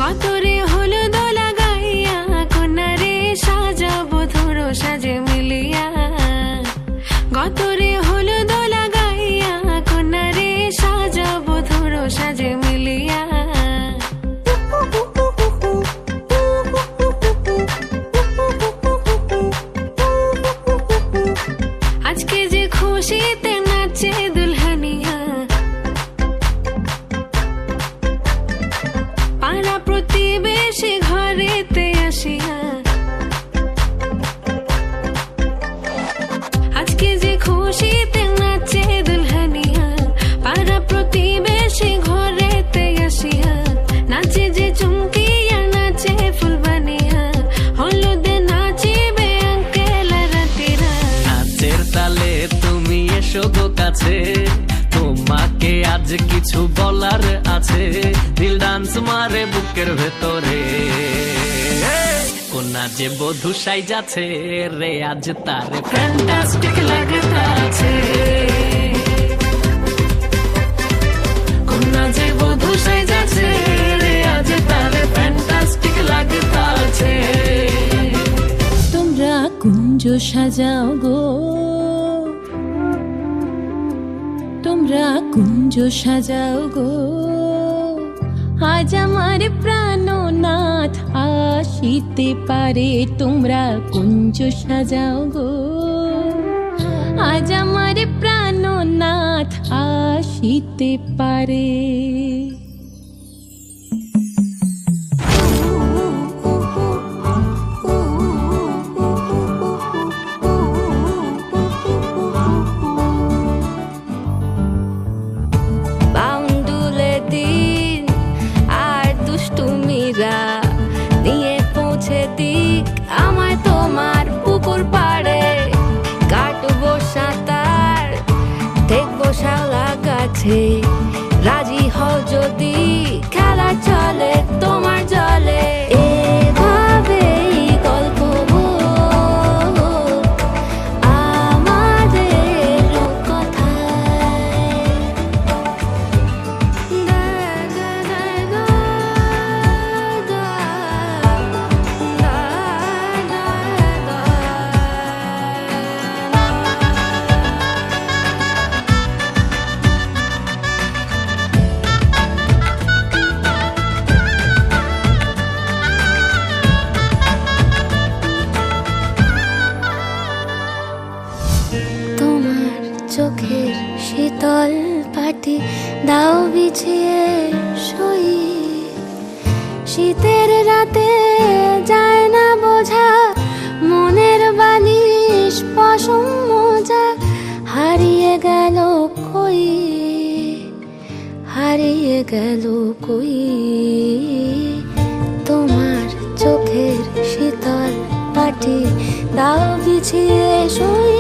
গতরে হলো দোলা গাইয়া কন্যারে সাজাবো ধরো সাজে মিলিয়া। গতরে হলো দোলা গাইয়া কন্যারে সাজাবো ধরো সাজে মিলিয়া। আজকে যে খুশিতে নাচে দুলহানিয়া, পাড়া প্রতিবেশী ঘরেতে আসিয়া। আজকে যে খুশিতে নাচে দুলহানিয়া, পাড়া প্রতিবেশী ঘরেতে আসিয়া। নাচে যে চুমকিয়া নাচে ফুলবানিয়া, হলুদে নাচিবে আঙ্কেল রাতিরা। নাচের তালে তুমি এসো গো কাছে, তোমাকে আজ কিছু বলার আছে। দিল ডান্স মারে বুকের ভেতরে, কোনা যে বধূ সাইজাছে রে আজ তারে ফ্যান্টাস্টিক লাগতাছে। কোনা যে বধূ সাইজাছে রে আজ তারে ফ্যান্টাস্টিক লাগতাছে। তোমরা কুঞ্জ সাজাও গো, তোমরা কুঞ্জ সাজাও গো, আজ আমার প্রাণনাথ আসিতে পারে। তোমরা কুঞ্জ সাজাও গো, আজ আমার প্রাণনাথ আসিতে পারে। নিয়ে পৌঁছে দিক আমায় তোমার পুকুর পাড়ে। কাটবো সাঁতার, দেখবো শালা গাছে। রাজি হও যদি খেলা চলে তোমার জলে। এভাবেই গল্প আমাদের কথায়। তোমার চোখের শীতল পাটি দাও বিছিয়ে শুই। শীতের রাতে যায় না বোঝা, মনের বালিশ পশম মোজা হারিয়ে গেল কই, হারিয়ে গেল কই। তোমার চোখের শীতল পাটি দাও বিছিয়ে শুই।